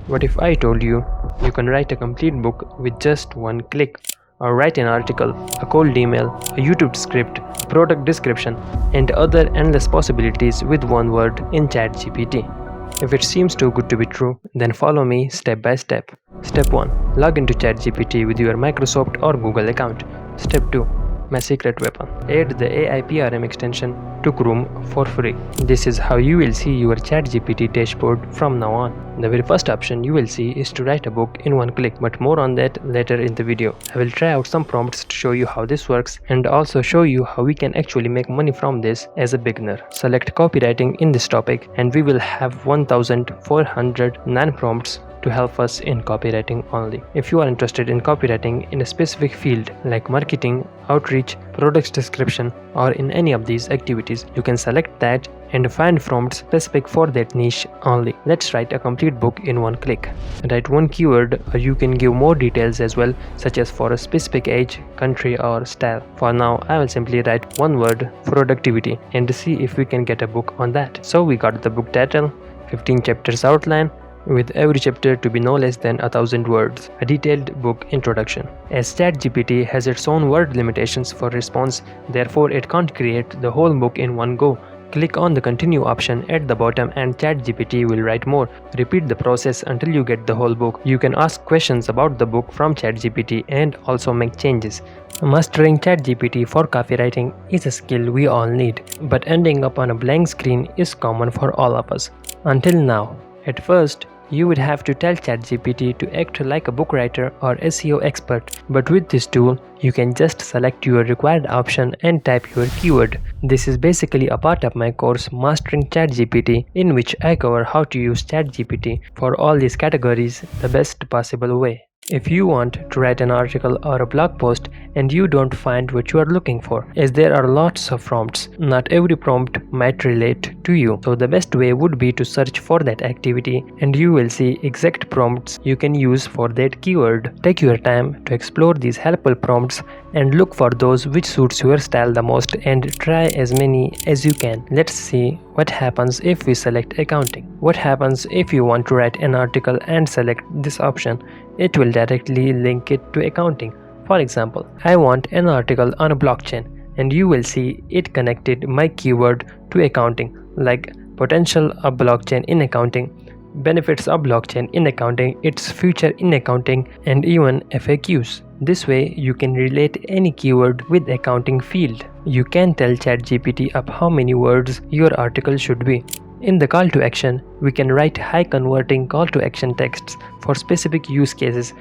What if I told you you can write a complete book with just one click? Or write an article, a cold email, a YouTube script, a product description, and other endless possibilities with one word in Chatgpt. If it seems too good to be true, then follow me step by step. Step 1. Log into Chatgpt with your Microsoft or Google account. Step 2. My secret weapon. Add the AI PRM extension to Chrome for free. This is how you will see your Chatgpt dashboard from now on. The very first option you will see is to write a book in one click, but more on that later in the video. I will try out some prompts to show you how this works and also show you how we can actually make money from this as a beginner. Select copywriting in this topic and we will have 1409 prompts to help us in copywriting only. If you are interested in copywriting in a specific field like marketing, outreach, product description, or in any of these activities, you can select that and find prompts specific for that niche only. Let's write a complete book in one click. Write one keyword, or you can give more details as well, such as for a specific age, country, or style. For now, I will simply write one word, productivity, and see if we can get a book on that. So we got the book title, 15 chapters outline, with every chapter to be no less than 1000 words, a detailed book introduction. As ChatGPT has its own word limitations for response, therefore it can't create the whole book in one go. Click on the continue option at the bottom and ChatGPT will write more. Repeat the process until you get the whole book. You can ask questions about the book from ChatGPT and also make changes. Mastering ChatGPT for copywriting is a skill we all need, but ending up on a blank screen is common for all of us. Until now. At first, you would have to tell ChatGPT to act like a book writer or SEO expert, but with this tool, you can just select your required option and type your keyword. This is basically a part of my course Mastering ChatGPT, in which I cover how to use ChatGPT for all these categories the best possible way. If you want to write an article or a blog post and you don't find what you are looking for, as there are lots of prompts, not every prompt might relate to you. So the best way would be to search for that activity and you will see exact prompts you can use for that keyword. Take your time to explore these helpful prompts and look for those which suits your style the most and try as many as you can. Let's see what happens if we select accounting. What happens if you want to write an article and select this option? It will directly link it to accounting. For example, I want an article on a blockchain and you will see it connected my keyword to accounting, like potential of blockchain in accounting, benefits of blockchain in accounting, its future in accounting, and even FAQs. This way you can relate any keyword with accounting field. You can tell ChatGPT up how many words your article should be. In the call to action, we can write high converting call to action texts for specific use cases.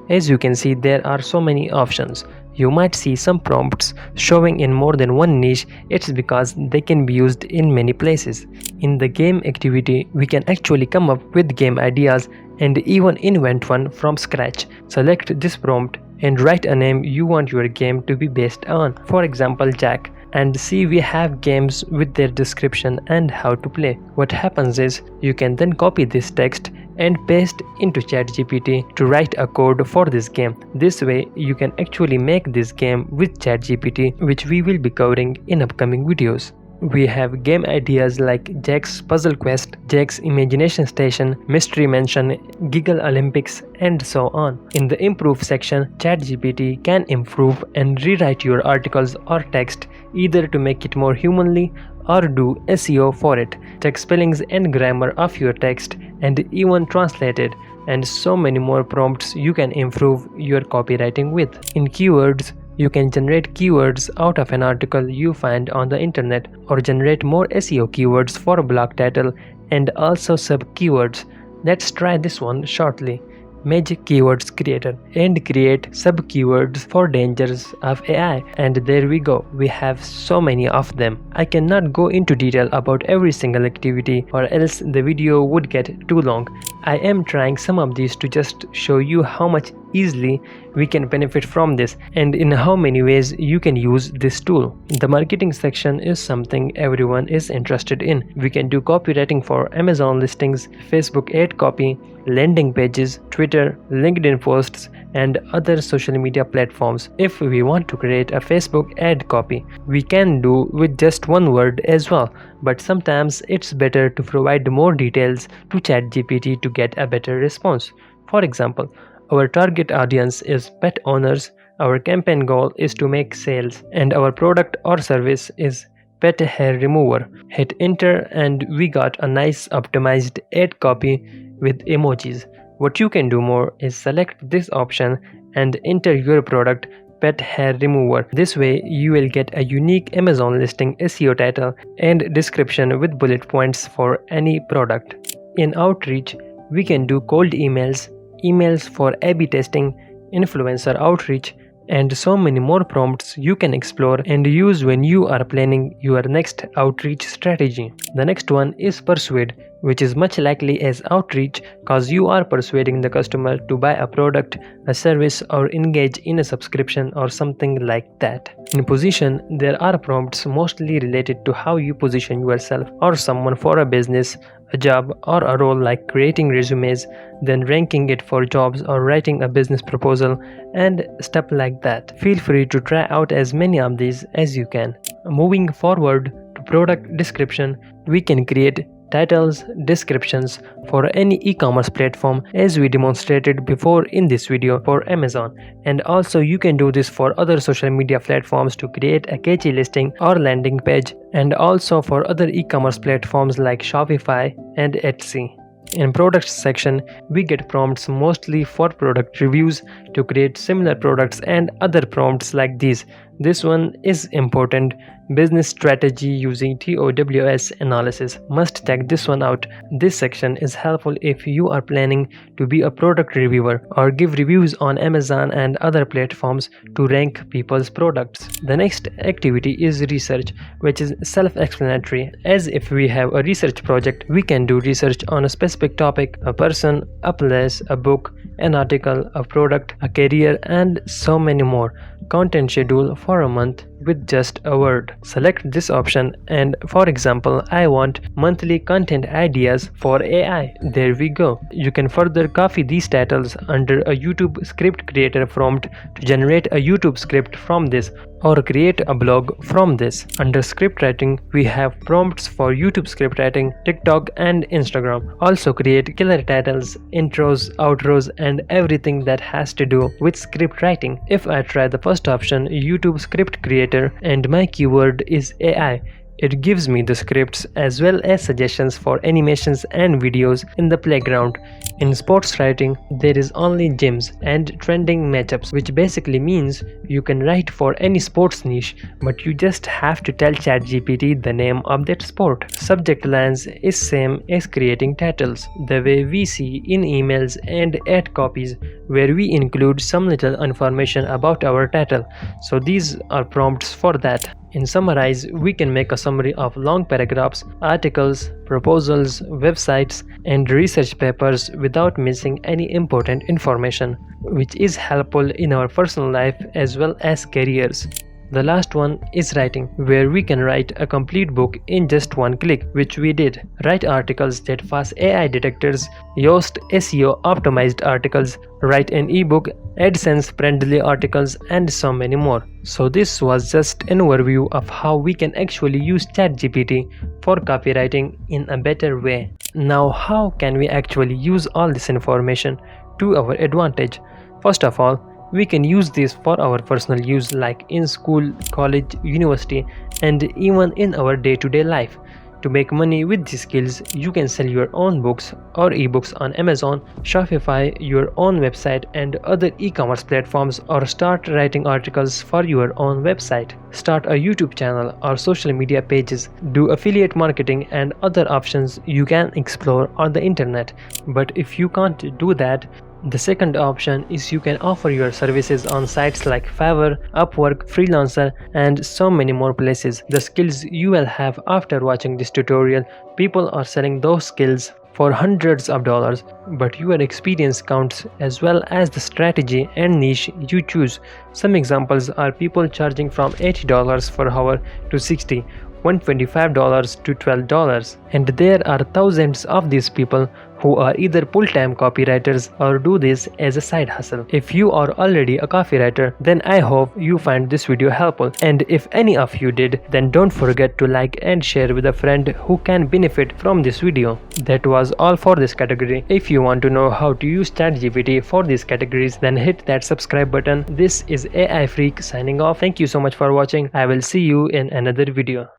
As you can see, there are so many options. You might see some prompts showing in more than one niche. It's because they can be used in many places. In the game activity, we can actually come up with game ideas and even invent one from scratch. Select this prompt and write a name you want your game to be based on. For example, Jack. And see, we have games with their description and how to play. What happens is you can then copy this text and paste into ChatGPT to write a code for this game. This way you can actually make this game with ChatGPT, which we will be covering in upcoming videos. We have game ideas like Jack's Puzzle Quest, Jack's Imagination Station, Mystery Mansion, Giggle Olympics, and so on. In the improve section, ChatGPT can improve and rewrite your articles or text, either to make it more humanly or do SEO for it, check spellings and grammar of your text, and even translate it, and so many more prompts you can improve your copywriting with. In keywords, you can generate keywords out of an article you find on the internet, or generate more SEO keywords for a blog title and also sub keywords. Let's try this one shortly. Magic Keywords Creator and create sub keywords for dangers of AI, and there we go, we have so many of them. I cannot go into detail about every single activity or else the video would get too long. I am trying some of these to just show you how much easily we can benefit from this and in how many ways you can use this tool. The marketing section is something everyone is interested in. We can do copywriting for Amazon listings, Facebook ad copy, landing pages, Twitter, LinkedIn posts, and other social media platforms. If we want to create a Facebook ad copy, we can do with just one word as well, but sometimes it's better to provide more details to ChatGPT to get a better response. For example, our target audience is pet owners, our campaign goal is to make sales, and our product or service is pet hair remover. Hit enter and we got a nice optimized ad copy with emojis. What you can do more is select this option and enter your product pet hair remover. This way you will get a unique Amazon listing SEO title and description with bullet points for any product. In outreach, we can do cold emails, emails for A/B testing, influencer outreach, and so many more prompts you can explore and use when you are planning your next outreach strategy. The next one is Persuade, which is much likely as outreach cause you are persuading the customer to buy a product, a service, or engage in a subscription or something like that. In Position, there are prompts mostly related to how you position yourself or someone for a business, a job, or a role, like creating resumes, then ranking it for jobs or writing a business proposal and stuff like that. Feel free to try out as many of these as you can. Moving forward to product description, we can create titles, descriptions for any e-commerce platform as we demonstrated before in this video for Amazon, and also you can do this for other social media platforms to create a catchy listing or landing page, and also for other e-commerce platforms like Shopify and Etsy. In product section, we get prompts mostly for product reviews to create similar products and other prompts like these. This one is important. Business strategy using TOWS analysis. Must check this one out. This section is helpful if you are planning to be a product reviewer or give reviews on Amazon and other platforms to rank people's products. The next activity is research, which is self-explanatory. As if we have a research project, we can do research on a specific topic, a person, a place, a book, an article, a product, a career, and so many more. Content schedule for a month with just a word. Select this option, and for example, I want monthly content ideas for AI. There we go. You can further copy these titles under a YouTube script creator prompt to generate a YouTube script from this, or create a blog from this. Under script writing, we have prompts for YouTube script writing, TikTok, and Instagram. Also create killer titles, intros, outros, and everything that has to do with script writing. If I try the first option, YouTube script creator, and my keyword is AI, it gives me the scripts as well as suggestions for animations and videos in the playground. In sports writing, there is only gyms and trending matchups, which basically means you can write for any sports niche, but you just have to tell ChatGPT the name of that sport. Subject lines is same as creating titles, the way we see in emails and ad copies, where we include some little information about our title. So these are prompts for that. In summarize, we can make a summary of long paragraphs, articles, proposals, websites, and research papers without missing any important information, which is helpful in our personal life as well as careers. The last one is writing, where we can write a complete book in just one click, which we did. Write articles that pass AI detectors, Yoast SEO optimized articles, write an ebook, AdSense friendly articles, and so many more. So this was just an overview of how we can actually use ChatGPT for copywriting in a better way. Now, how can we actually use all this information to our advantage? First of all, we can use this for our personal use, like in school, college, university, and even in our day-to-day life. To make money with these skills, you can sell your own books or ebooks on Amazon, Shopify, your own website, and other e-commerce platforms, or start writing articles for your own website. Start a YouTube channel or social media pages, do affiliate marketing, and other options you can explore on the internet. But if you can't do that, the second option is you can offer your services on sites like Fiverr, Upwork, Freelancer, and so many more places. The skills you will have after watching this tutorial, people are selling those skills for hundreds of dollars, but your experience counts as well as the strategy and niche you choose. Some examples are people charging from $80 per hour to $60, $125 to $12, and there are thousands of these people who are either full-time copywriters or do this as a side hustle. If you are already a copywriter, then I hope you find this video helpful, and if any of you did, then don't forget to like and share with a friend who can benefit from this video. That was all for this category. If you want to know how to use Chatgpt for these categories, then hit that subscribe button. This is AI Freak signing off. Thank you so much for watching. I will see you in another video.